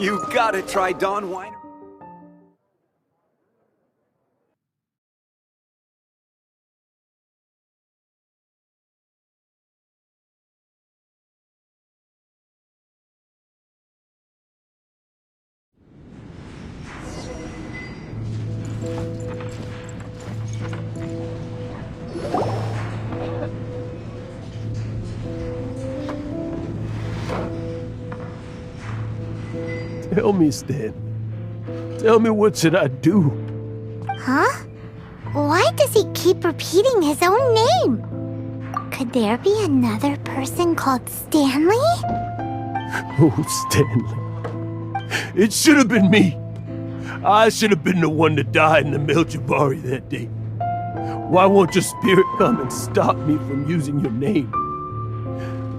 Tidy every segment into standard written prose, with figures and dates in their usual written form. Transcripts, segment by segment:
You gotta try Dawn Wine. Tell me, Stan. Tell me, what should I do? Huh? Why does he keep repeating his own name? Could there be another person called Stanley? Oh, Stanley. It should have been me. I should have been the one that died in the Melchivari that day. Why won't your spirit come and stop me from using your name?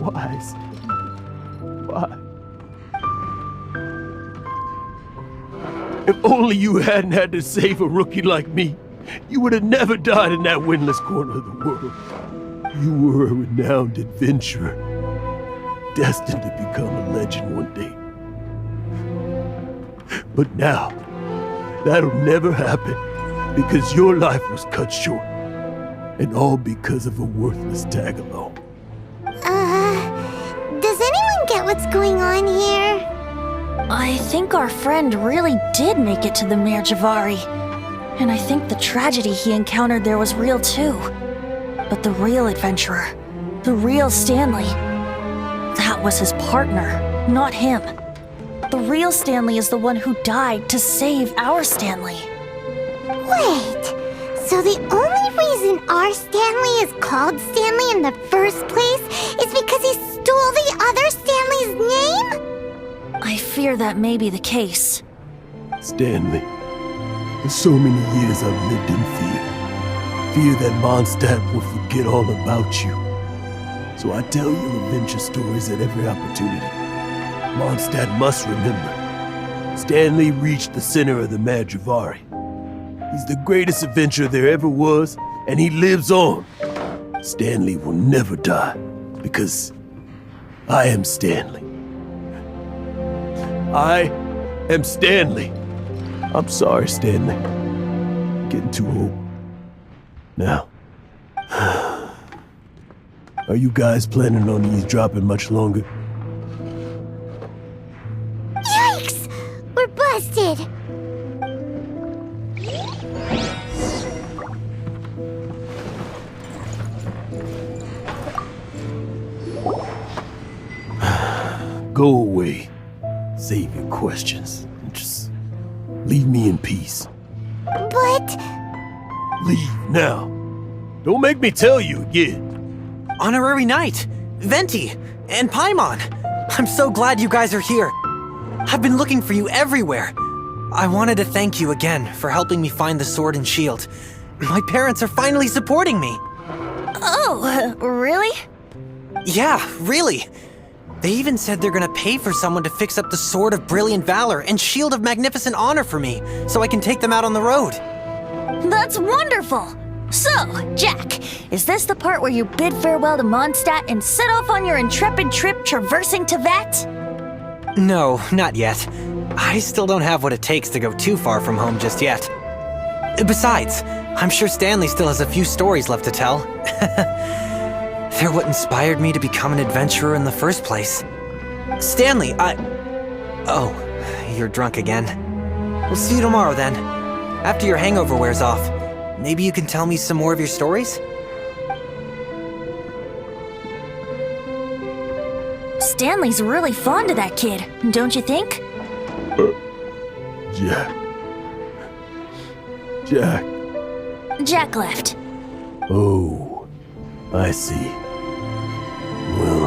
Why, Stan? Why? If only you hadn't had to save a rookie like me, you would have never died in that windless corner of the world. You were a renowned adventurer, destined to become a legend one day. But now, that'll never happen, because your life was cut short, and all because of a worthless tag-along. Does anyone get what's going on here? I think our friend really did make it to the Melchivari. And I think the tragedy he encountered there was real too. But the real adventurer, the real Stanley, that was his partner, not him. The real Stanley is the one who died to save our Stanley. Wait, so the only reason our Stanley is called Stanley in the first place is because he stole the other Stanley's name? I fear that may be the case. Stanley, for so many years I've lived in fear. Fear that Mondstadt will forget all about you. So I tell you adventure stories at every opportunity. Mondstadt must remember. Stanley reached the center of the Melchivari. He's the greatest adventurer there ever was, and he lives on. Stanley will never die, because I am Stanley. I am Stanley. I'm sorry, Stanley. Getting too old. Now, are you guys planning on eavesdropping much longer? Yikes! We're busted! Go away. Save your questions. And just leave me in peace. But... Leave now. Don't make me tell you again. Honorary Knight, Venti, and Paimon. I'm so glad you guys are here. I've been looking for you everywhere. I wanted to thank you again for helping me find the sword and shield. My parents are finally supporting me. Oh, really? Yeah, really. They even said they're gonna pay for someone to fix up the Sword of Brilliant Valor and Shield of Magnificent Honor for me, so I can take them out on the road. That's wonderful! So, Jack, is this the part where you bid farewell to Mondstadt and set off on your intrepid trip traversing Teyvat? No, not yet. I still don't have what it takes to go too far from home just yet. Besides, I'm sure Stanley still has a few stories left to tell. They're what inspired me to become an adventurer in the first place. Stanley, Oh, you're drunk again. We'll see you tomorrow then. After your hangover wears off. Maybe you can tell me some more of your stories? Stanley's really fond of that kid, don't you think? Jack. Jack left. Oh, I see. Well,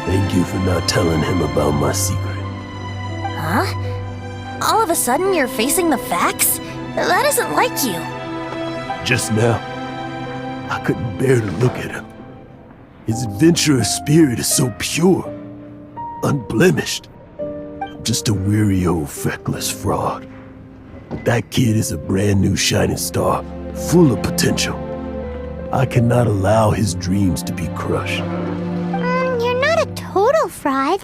thank you for not telling him about my secret. Huh? All of a sudden you're facing the facts? That isn't like you. Just now, I couldn't bear to look at him. His adventurous spirit is so pure, unblemished. I'm just a weary old feckless fraud. But that kid is a brand new shining star, full of potential. I cannot allow his dreams to be crushed. You're not a total fraud.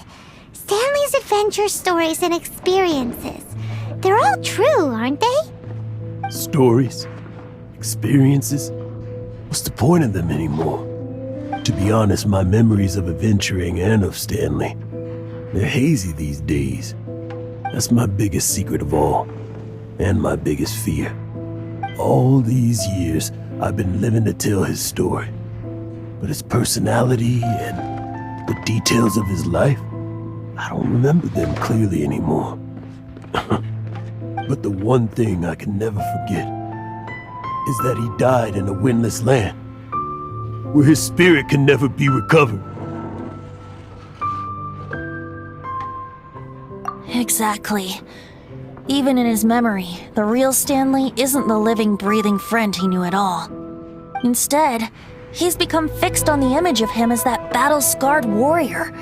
Stanley's adventure stories and experiences. They're all true, aren't they? Stories? Experiences? What's the point of them anymore? To be honest, my memories of adventuring and of Stanley, they're hazy these days. That's my biggest secret of all, and my biggest fear. All these years, I've been living to tell his story. But his personality and the details of his life, I don't remember them clearly anymore. But the one thing I can never forget is that he died in a windless land, where his spirit can never be recovered. Exactly. Even in his memory, the real Stanley isn't the living, breathing friend he knew at all. Instead, he's become fixed on the image of him as that battle-scarred warrior,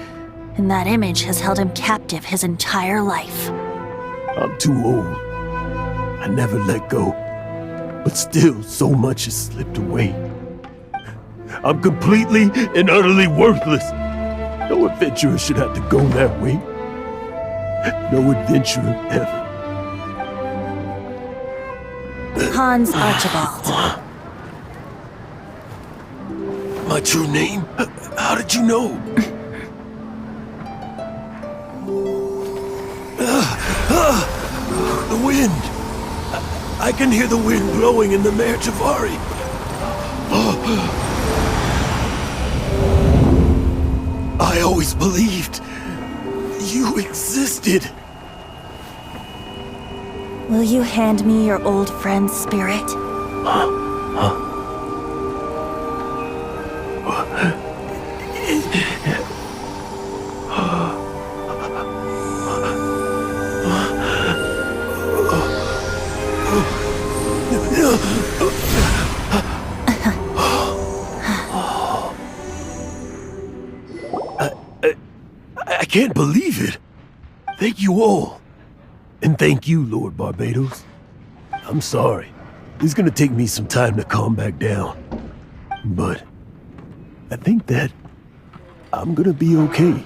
and that image has held him captive his entire life. I'm too old. I never let go. But still, so much has slipped away. I'm completely and utterly worthless. No adventurer should have to go that way. No adventurer ever. Hans Archibald. My true name? How did you know? The wind! I can hear the wind blowing in the Mare Javari. I always believed you existed. Will you hand me your old friend's spirit? I can't believe it. Thank you all. And thank you, Lord Barbados. I'm sorry. It's gonna take me some time to calm back down. But I think that I'm gonna be okay.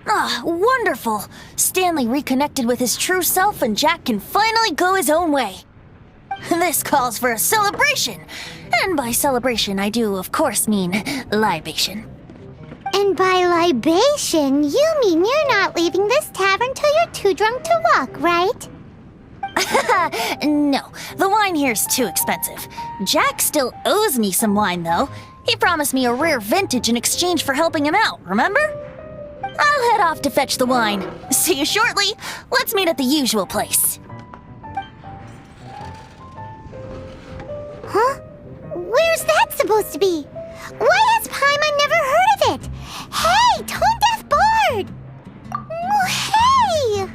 Ah, wonderful! Stanley reconnected with his true self and Jack can finally go his own way. This calls for a celebration. And by celebration, I do, of course, mean libation. And by libation, you mean you're not leaving this tavern till you're too drunk to walk, right? No, the wine here's too expensive. Jack still owes me some wine, though. He promised me a rare vintage in exchange for helping him out, remember? I'll head off to fetch the wine. See you shortly. Let's meet at the usual place. Huh? Where's that supposed to be? Why has Paimon never heard of it? Hey, Tone Deaf Bard! Oh, hey!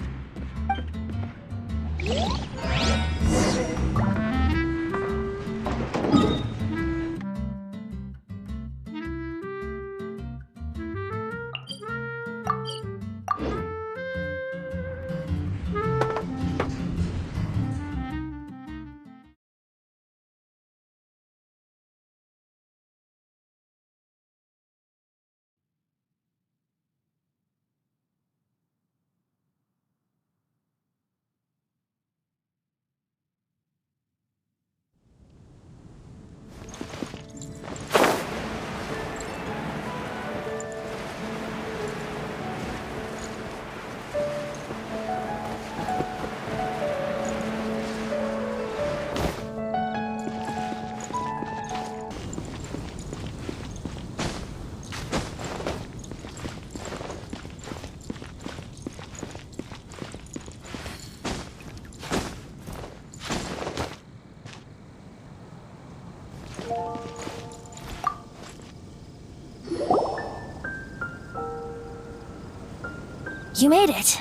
You made it.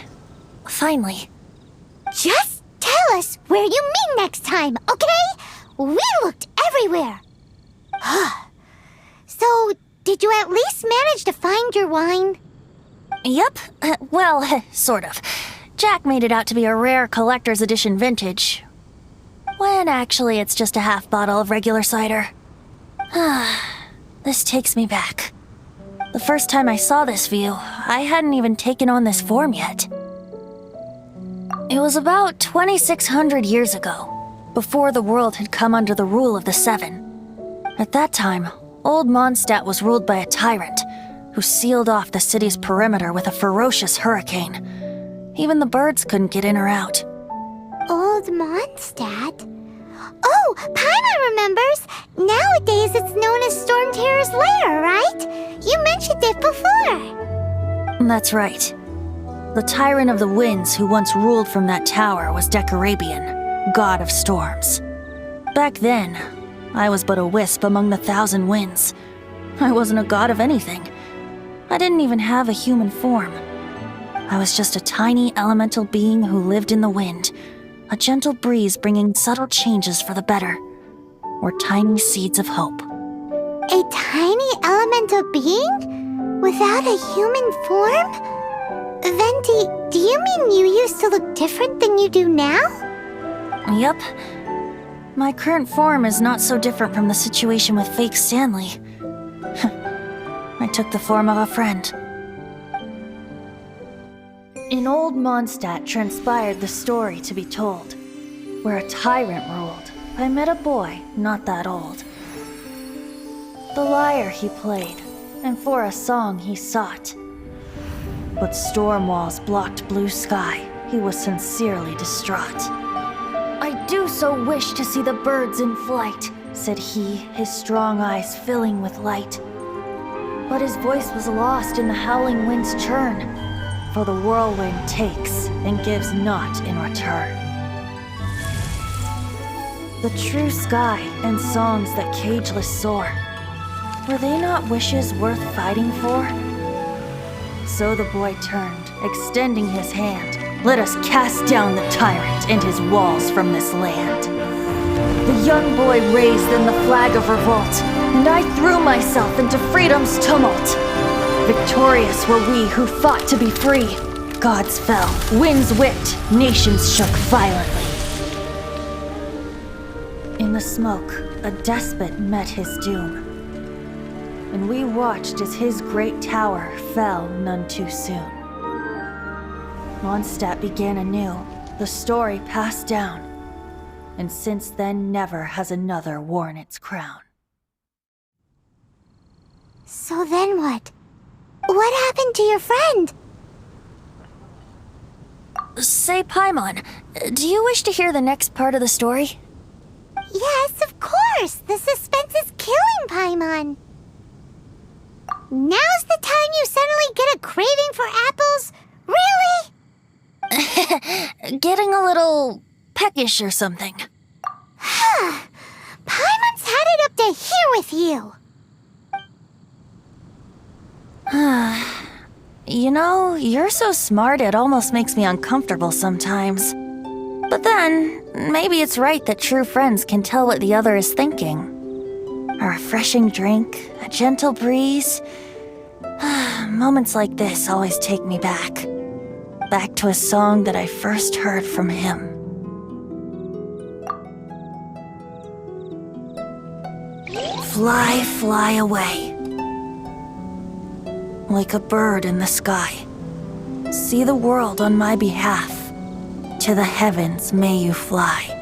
Finally. Just tell us where you meet next time, okay? We looked everywhere. So, did you at least manage to find your wine? Yep. Well, sort of. Jack made it out to be a rare collector's edition vintage. When actually it's just a half bottle of regular cider. This takes me back. The first time I saw this view, I hadn't even taken on this form yet. It was about 2,600 years ago, before the world had come under the rule of the Seven. At that time, old Mondstadt was ruled by a tyrant who sealed off the city's perimeter with a ferocious hurricane. Even the birds couldn't get in or out. Old Mondstadt? Oh, Paimon remembers! Nowadays it's known as Storm Terror's lair, right? You mentioned it before. That's right. The Tyrant of the Winds who once ruled from that tower was Decarabian, god of storms. Back then, I was but a wisp among the 1,000 winds. I wasn't a god of anything. I didn't even have a human form. I was just a tiny elemental being who lived in the wind, a gentle breeze bringing subtle changes for the better, or tiny seeds of hope. A tiny elemental being? Without a human form? Venti, do you mean you used to look different than you do now? Yep. My current form is not so different from the situation with fake Stanley. I took the form of a friend. In old Mondstadt transpired the story to be told, where a tyrant ruled. I met a boy not that old. The lyre he played, and for a song he sought. But storm walls blocked blue sky. He was sincerely distraught. "I do so wish to see the birds in flight," said he, his strong eyes filling with light. But his voice was lost in the howling wind's churn, for the whirlwind takes and gives not in return. The true sky and songs that cageless soar, were they not wishes worth fighting for? So the boy turned, extending his hand. "Let us cast down the tyrant and his walls from this land." The young boy raised then the flag of revolt, and I threw myself into freedom's tumult. Victorious were we who fought to be free. Gods fell, winds whipped, nations shook violently. In the smoke, a despot met his doom, and we watched as his great tower fell none too soon. Mondstadt began anew, the story passed down, and since then never has another worn its crown. So then what? What happened to your friend? Say, Paimon, do you wish to hear the next part of the story? Yes, of course! The suspense is killing, Paimon! Now's the time you suddenly get a craving for apples? Really? Getting a little peckish or something. Paimon's had it up to here with you! You know, you're so smart it almost makes me uncomfortable sometimes. But then, maybe it's right that true friends can tell what the other is thinking. A refreshing drink, a gentle breeze. Moments like this always take me back. Back to a song that I first heard from him. Fly, fly away. Like a bird in the sky. See the world on my behalf. To the heavens may you fly.